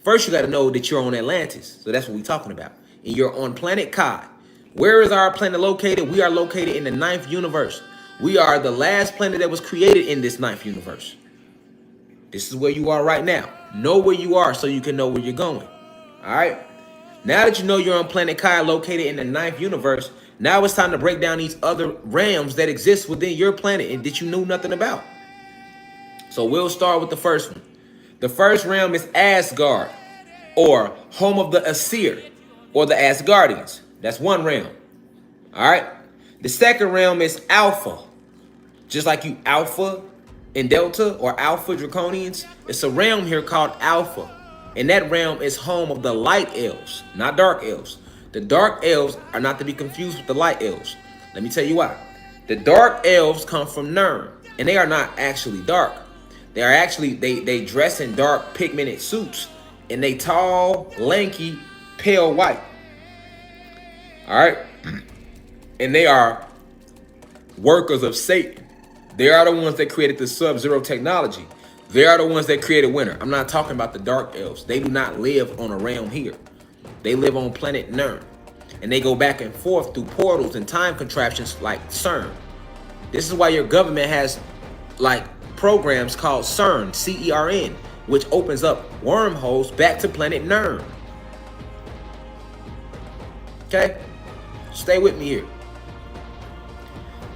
First, you got to know that you're on Atlantis. So that's what we're talking about. And you're on planet Kai. Where is our planet located? We are located in the 9th universe. We are the last planet that was created in this 9th universe. This is where you are right now. Know where you are so you can know where you're going. All right? Now that you know you're on planet Kai located in the 9th universe, now it's time to break down these other realms that exist within your planet and that you knew nothing about. So we'll start with the first one. The first realm is Asgard, or home of the Aesir, or the Asgardians. That's one realm. All right? The second realm is Alpha. Just like you Alpha and Delta or Alpha Draconians, it's a realm here called Alpha. And that realm is home of the light elves, not dark elves. The dark elves are not to be confused with the light elves. Let me tell you why. The dark elves come from Nern, and they are not actually dark. They are actually, they dress in dark pigmented suits, and they tall, lanky, pale white. All right? And they are workers of Satan. They are the ones that created the Sub-Zero technology. They are the ones that created winter. I'm not talking about the dark elves. They do not live on a realm here. They live on planet Nern. And they go back and forth through portals and time contraptions like CERN. This is why your government has like programs called CERN, C-E-R-N, which opens up wormholes back to planet Nern. Okay? Stay with me here.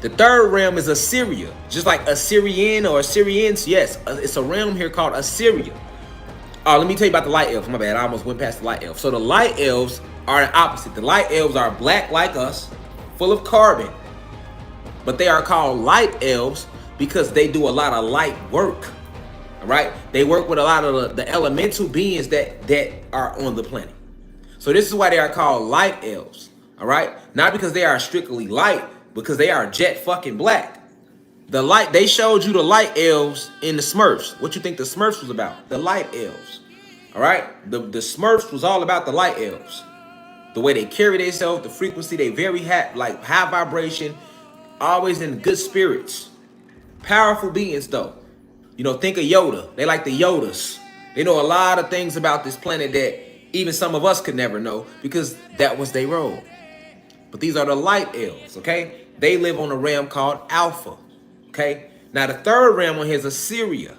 The third realm is Assyria. Just like Assyrian or Assyrians, yes, it's a realm here called Assyria. Oh, let me tell you about the light elves. My bad, I almost went past the light elves. So the light elves are the opposite. The light elves are black like us, full of carbon. But they are called light elves because they do a lot of light work. All right? They work with a lot of the elemental beings that are on the planet. So this is why they are called light elves. All right? Not because they are strictly light, because they are jet fucking black. The light, they showed you the light elves in the Smurfs. What you think the Smurfs was about? The light elves. All right? The Smurfs was all about the light elves. The way they carry themselves, the frequency, they very like high vibration, always in good spirits. Powerful beings though. You know, think of Yoda. They like the Yodas. They know a lot of things about this planet that even some of us could never know because that was their role. But these are the light elves, okay? They live on a realm called Alpha, okay? Now, the third realm on here is Assyria,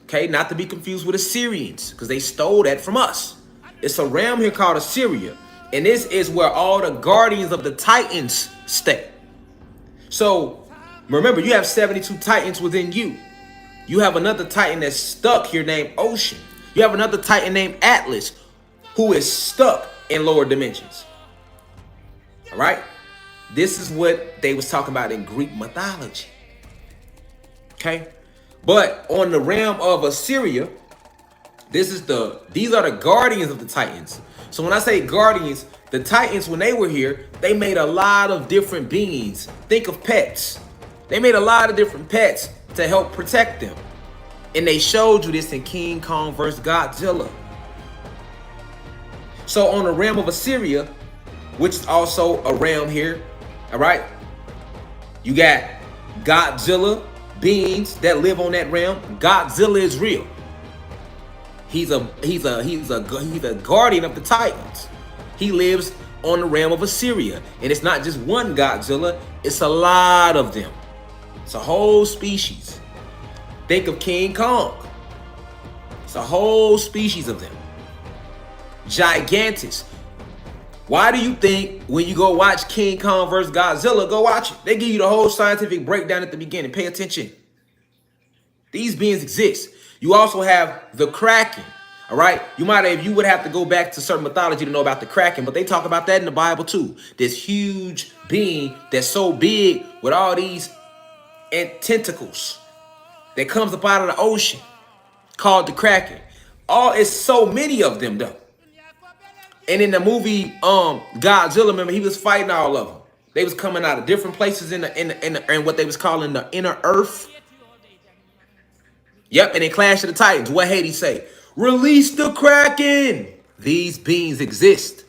okay? Not to be confused with Assyrians, because they stole that from us. It's a realm here called Assyria, and this is where all the guardians of the Titans stay. So, remember, you have 72 Titans within you. You have another Titan that's stuck here named Ocean. You have another Titan named Atlas, who is stuck in lower dimensions. All right, this is what they was talking about in Greek mythology. Okay, but on the realm of Assyria, these are the guardians of the Titans. So when I say guardians, the Titans, when they were here, they made a lot of different beings. Think of pets. They made a lot of different pets to help protect them, and they showed you this in King Kong vs. Godzilla. So on the realm of Assyria, which is also a realm here, all right? You got Godzilla beings that live on that realm. Godzilla is real. He's a guardian of the Titans. He lives on the realm of Assyria, and it's not just one Godzilla; it's a lot of them. It's a whole species. Think of King Kong. It's a whole species of them. Gigantus. Why do you think when you go watch King Kong vs. Godzilla, go watch it? They give you the whole scientific breakdown at the beginning. Pay attention. These beings exist. You also have the Kraken. All right? You would have to go back to certain mythology to know about the Kraken, but they talk about that in the Bible too. This huge being that's so big with all these tentacles that comes up out of the ocean called the Kraken. It's so many of them though. And in the movie Godzilla, remember, he was fighting all of them. They was coming out of different places in what they was calling the inner earth. Yep, and they clashed of the Titans. What Hades say? Release the Kraken. These beings exist.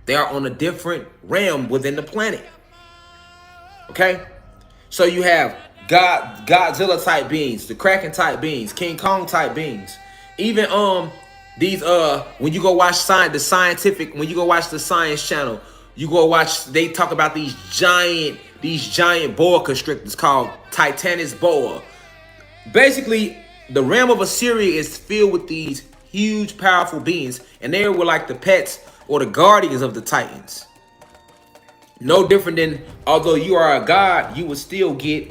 They are on a different realm within the planet. Okay? So you have Godzilla type beings, the Kraken type beings, King Kong type beings. Even These when you go watch when you go watch the science channel, you go watch, they talk about these giant boa constrictors called Titanus boa. Basically, the realm of Assyria is filled with these huge, powerful beings, and they were like the pets or the guardians of the Titans. No different than, although you are a god, you would still get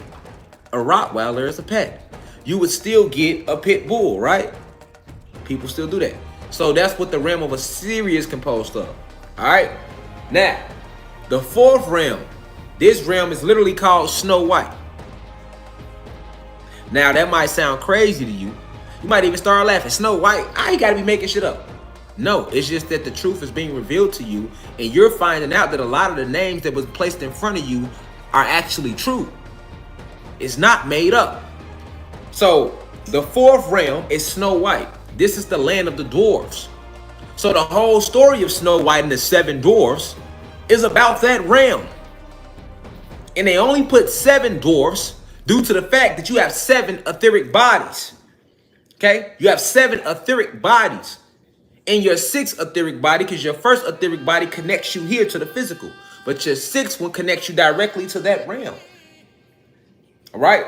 a Rottweiler as a pet. You would still get a pit bull, right? People still do that. So that's what the realm of Assyria is composed of. All right. Now, the fourth realm. This realm is literally called Snow White. Now, that might sound crazy to you. You might even start laughing. Snow White? I gotta be making shit up. No, it's just that the truth is being revealed to you, and you're finding out that a lot of the names that was placed in front of you are actually true. It's not made up. So, the fourth realm is Snow White. This is the land of the dwarves. So the whole story of Snow White and the 7 dwarves is about that realm. And they only put 7 dwarves due to the fact that you have 7 etheric bodies. Okay? You have 7 etheric bodies. And your 6th etheric body, because your first etheric body connects you here to the physical. But your 6th one connects you directly to that realm. All right?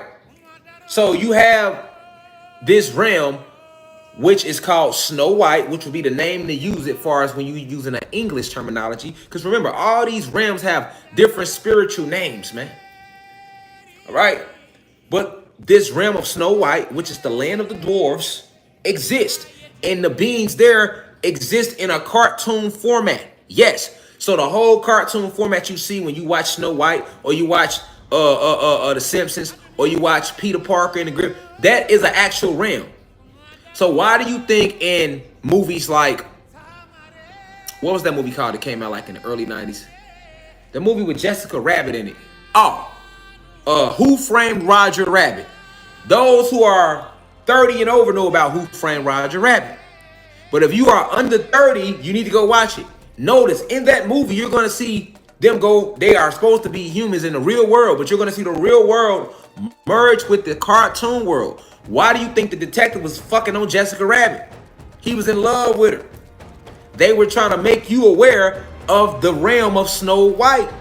So you have this realm, which is called Snow White, which would be the name to use it far as when you're using an English terminology. Because remember, all these realms have different spiritual names, man. All right? But this realm of Snow White, which is the land of the dwarves, exists. And the beings there exist in a cartoon format. Yes. So the whole cartoon format you see when you watch Snow White, or you watch The Simpsons, or you watch Peter Parker and the Grip, that is an actual realm. So why do you think in movies like, what was that movie called that came out like in the early 90s? The movie with Jessica Rabbit in it. Who Framed Roger Rabbit? Those who are 30 and over know about Who Framed Roger Rabbit. But if you are under 30, you need to go watch it. Notice in that movie, you're going to see them go, they are supposed to be humans in the real world, but you're going to see the real world merge with the cartoon world. Why do you think the detective was fucking on Jessica Rabbit? He was in love with her. They were trying to make you aware of the realm of Snow White.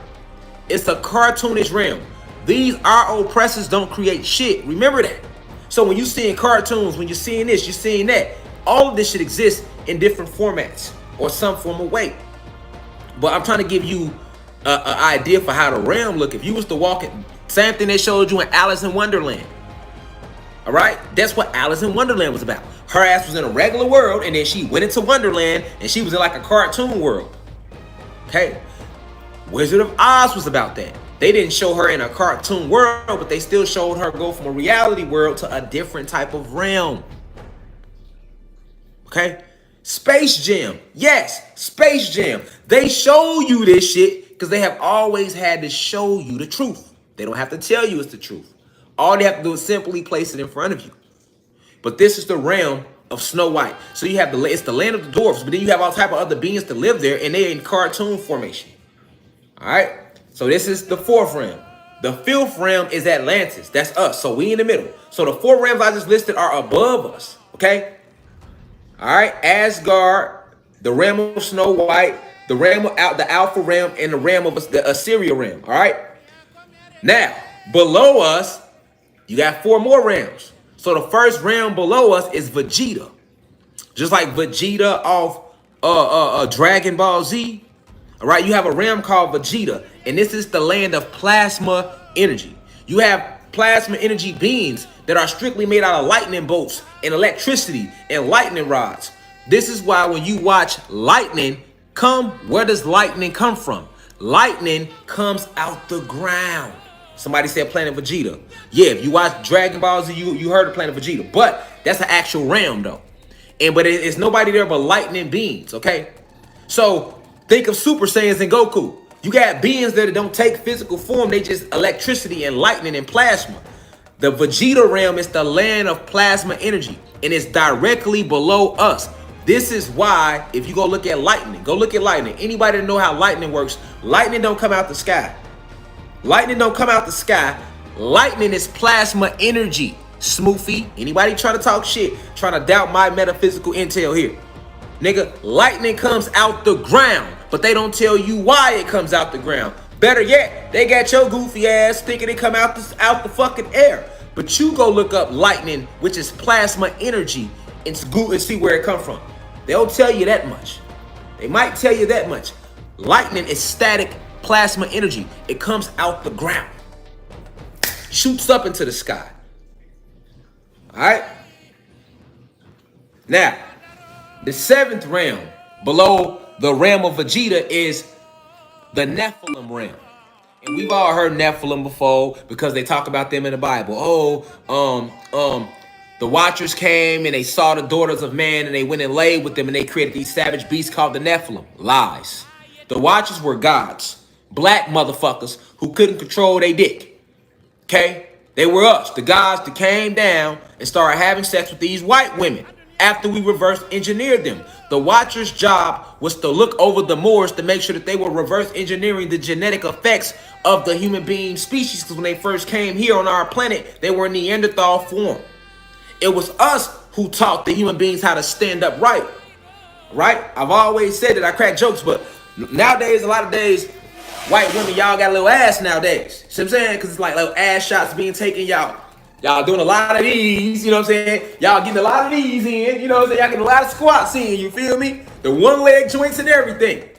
It's a cartoonish realm. These our oppressors don't create shit. Remember that. So when you're seeing cartoons, when you're seeing this, you're seeing that. All of this should exist in different formats or some form of way. But I'm trying to give you an idea for how the realm look. If you was to walk it, same thing they showed you in Alice in Wonderland. All right, that's what Alice in Wonderland was about. Her ass was in a regular world, and then she went into Wonderland, and she was in like a cartoon world. Okay, Wizard of Oz was about that. They didn't show her in a cartoon world, but they still showed her go from a reality world to a different type of realm. Okay, Space Jam. Yes, Space Jam. They show you this shit because they have always had to show you the truth. They don't have to tell you it's the truth. All they have to do is simply place it in front of you. But this is the realm of Snow White. So you have it's the land of the dwarfs, but then you have all type of other beings that live there, and they're in cartoon formation. All right. So this is the 4th realm. The 5th realm is Atlantis. That's us. So we in the middle. So the 4 realms I just listed are above us. Okay. All right. Asgard, the realm of Snow White, the realm of the Alpha realm, and the realm of the Assyria realm. All right. Now below us, you got 4 more realms. So the first realm below us is Vegeta. Just like Vegeta off Dragon Ball Z. All right, you have a realm called Vegeta, and this is the land of plasma energy. You have plasma energy beings that are strictly made out of lightning bolts and electricity and lightning rods. This is why when you watch lightning come, where does lightning come from? Lightning comes out the ground. Somebody said Planet Vegeta. Yeah, if you watch Dragon Ball Z, you heard of Planet Vegeta. But that's an actual realm, though. But it's nobody there but lightning beings, okay? So think of Super Saiyans and Goku. You got beings that don't take physical form. They just electricity and lightning and plasma. The Vegeta realm is the land of plasma energy, and it's directly below us. This is why, if you go look at lightning, Anybody that know how lightning works, lightning don't come out the sky. Lightning don't come out the sky. Lightning is plasma energy. Smoofy. Anybody trying to talk shit, trying to doubt my metaphysical intel here. Nigga, lightning comes out the ground, but they don't tell you why it comes out the ground. Better yet, they got your goofy ass thinking it come out the fucking air. But you go look up lightning, which is plasma energy, and see where it come from. They'll tell you that much. They might tell you that much. Lightning is static plasma energy. It comes out the ground, shoots up into the sky. All right? Now, the 7th realm below the realm of Vegeta is the Nephilim realm. And we've all heard Nephilim before because they talk about them in the Bible. The Watchers came and they saw the daughters of man and they went and laid with them and they created these savage beasts called the Nephilim. Lies. The Watchers were gods. Black motherfuckers who couldn't control their dick. Okay? They were us, the gods that came down and started having sex with these white women after we reverse engineered them. The Watchers' job was to look over the Moors to make sure that they were reverse engineering the genetic effects of the human being species, because when they first came here on our planet, they were Neanderthal form. It was us who taught the human beings how to stand up right. I've always said that. I crack jokes, but nowadays, a lot of days, white women, y'all got a little ass nowadays. See what I'm saying? Because it's like little ass shots being taken, y'all doing a lot of these, you know what I'm saying? Y'all getting a lot of these in, you know what I'm saying? Y'all getting a lot of squats in, you feel me? The one leg joints and everything.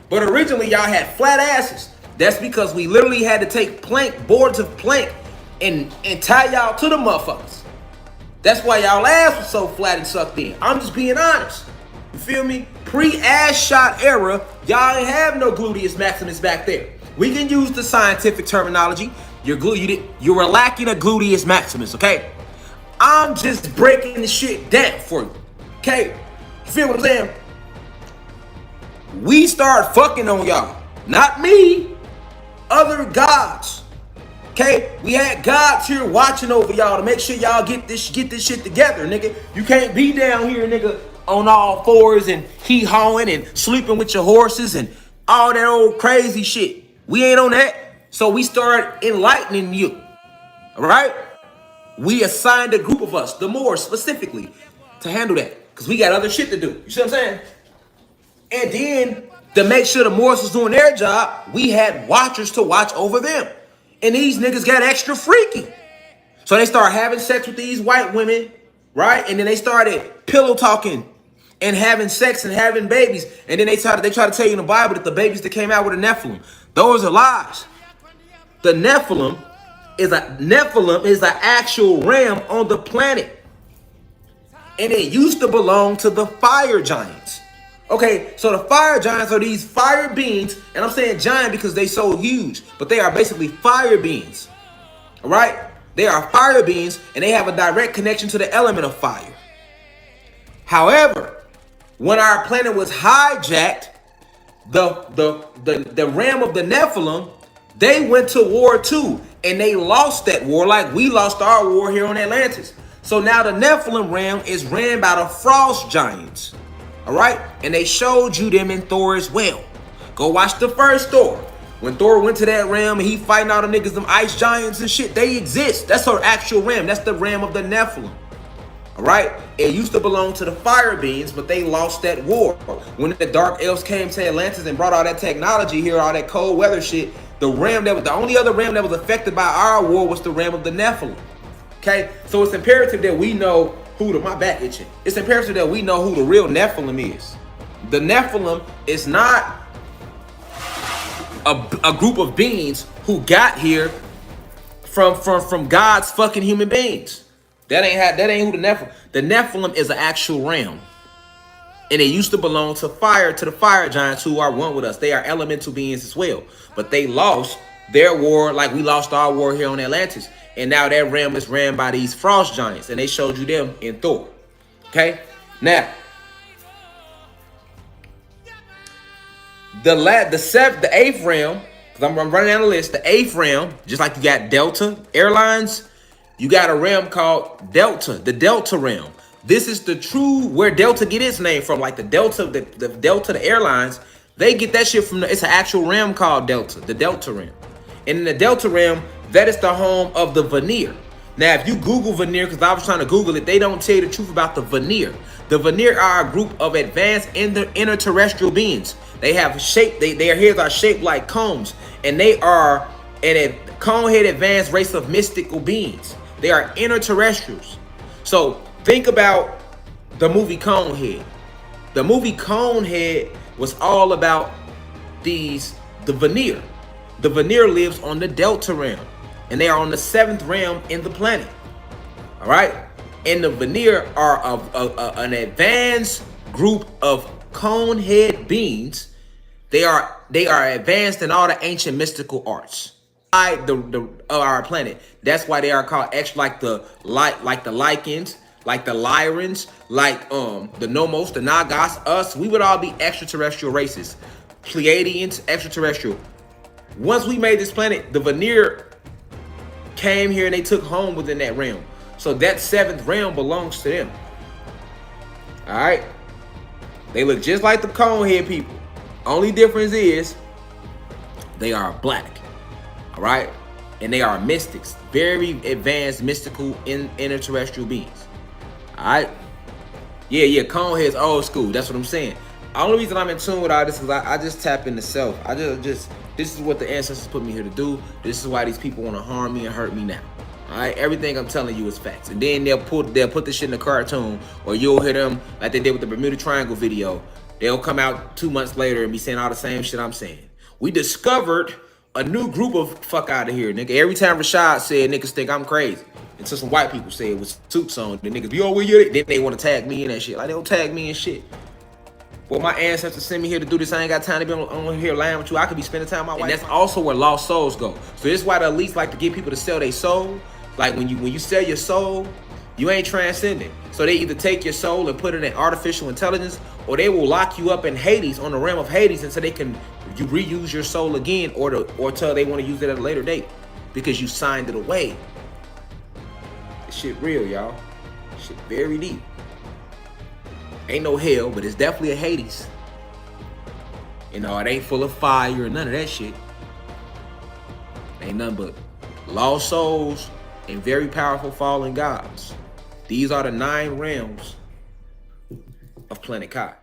But originally, y'all had flat asses. That's because we literally had to take boards of plank and tie y'all to the motherfuckers. That's why y'all ass was so flat and sucked in. I'm just being honest. You feel me? Pre-ass shot era, y'all ain't have no gluteus maximus back there. We can use the scientific terminology. You were lacking a gluteus maximus, okay? I'm just breaking the shit down for you, okay? You feel what I'm saying? We start fucking on y'all. Not me. Other gods. Okay? We had gods here watching over y'all to make sure y'all get this shit together, nigga. You can't be down here, nigga, on all fours and hee-hawing and sleeping with your horses and all that old crazy shit. We ain't on that. So we started enlightening you. All right? We assigned a group of us, the Moors specifically, to handle that. Because we got other shit to do. You see what I'm saying? And then, to make sure the Moors was doing their job, we had Watchers to watch over them. And these niggas got extra freaky. So they started having sex with these white women, right? And then they started pillow talking and having sex and having babies. And then they try to tell you in the Bible that the babies that came out were the Nephilim. Those are lies. The Nephilim is an actual realm on the planet. And it used to belong to the fire giants. Okay, so the fire giants are these fire beings, and I'm saying giant because they so huge, but they are basically fire beings. All right? They are fire beings, and they have a direct connection to the element of fire. However, when our planet was hijacked, the realm of the Nephilim, they went to war too, and they lost that war like we lost our war here on Atlantis. So now the Nephilim realm is ran by the frost giants. All right? And they showed you them in Thor as well. Go watch the first Thor. When Thor went to that realm and he fighting all the niggas, them ice giants and shit, they exist. That's our actual realm. That's the realm of the Nephilim. All right? It used to belong to the fire beings, but they lost that war. When the dark elves came to Atlantis and brought all that technology here, all that cold weather shit, the only other realm that was affected by our war was the realm of the Nephilim. Okay? So it's imperative that we know my back itching. It's imperative that we know who the real Nephilim is. The Nephilim is not a group of beings who got here from God's fucking human beings. That ain't who the Nephilim. The Nephilim is an actual realm. And it used to belong to the fire giants who are one with us. They are elemental beings as well. But they lost their war like we lost our war here on Atlantis. And now that realm is ran by these frost giants. And they showed you them in Thor. Okay? Now, the 8th realm, because I'm running down the list, the 8th realm, just like you got Delta Airlines, you got a realm called Delta, the Delta realm. This is the true, where Delta get its name from, like the Delta, the airlines, they get that shit from, it's an actual realm called Delta, the Delta realm. And in the Delta realm, that is the home of the Vanir. Now, if you Google veneer, because I was trying to Google it, they don't tell you the truth about the veneer. The veneer are a group of advanced interterrestrial beings. They have shape, their heads are shaped like cones, and they are a cone-head advanced race of mystical beings. They are interterrestrials. So think about the movie Conehead. The movie Conehead was all about the veneer. The veneer lives on the Delta realm, and they are on the 7th realm in the planet. All right, and the veneer are an advanced group of conehead beings. They are advanced in all the ancient mystical arts. Our planet. That's why they are called extra, like the Lycans, like the Lyrans, like the Nomos, the Nagas, us. We would all be extraterrestrial races. Pleiadians, extraterrestrial. Once we made this planet, the veneer came here and they took home within that realm. So that 7th realm belongs to them. All right. They look just like the conehead people. Only difference is they are black. All right. And they are mystics, very advanced mystical interterrestrial beings. All right. Yeah. Conehead's old school. That's what I'm saying. The only reason I'm in tune with all this is I just tap into self. This is what the ancestors put me here to do. This is why these people want to harm me and hurt me now. All right, everything I'm telling you is facts. And then they'll put this shit in a cartoon, or you'll hear them like they did with the Bermuda Triangle video. They'll come out 2 months later and be saying all the same shit I'm saying. We discovered a new group of fuck out of here, nigga. Every time Rashad said, niggas think I'm crazy. Until some white people say it with suits on, the niggas be, oh, where you? Then they want to tag me in that shit. Like, they don't tag me in shit. Well, my ancestors sent me here to do this. I ain't got time to be on here lying with you. I could be spending time with my wife. And that's also where lost souls go. So this is why the elites like to get people to sell their soul. Like when you sell your soul, you ain't transcendent. So they either take your soul and put it in artificial intelligence, or they will lock you up in Hades, on the realm of Hades, until they can reuse your soul again, or till they want to use it at a later date because you signed it away. This shit real, y'all. This shit very deep. Ain't no hell, but it's definitely a Hades. You know, it ain't full of fire or none of that shit. Ain't nothing but lost souls and very powerful fallen gods. These are the 9 realms of Planet Kai.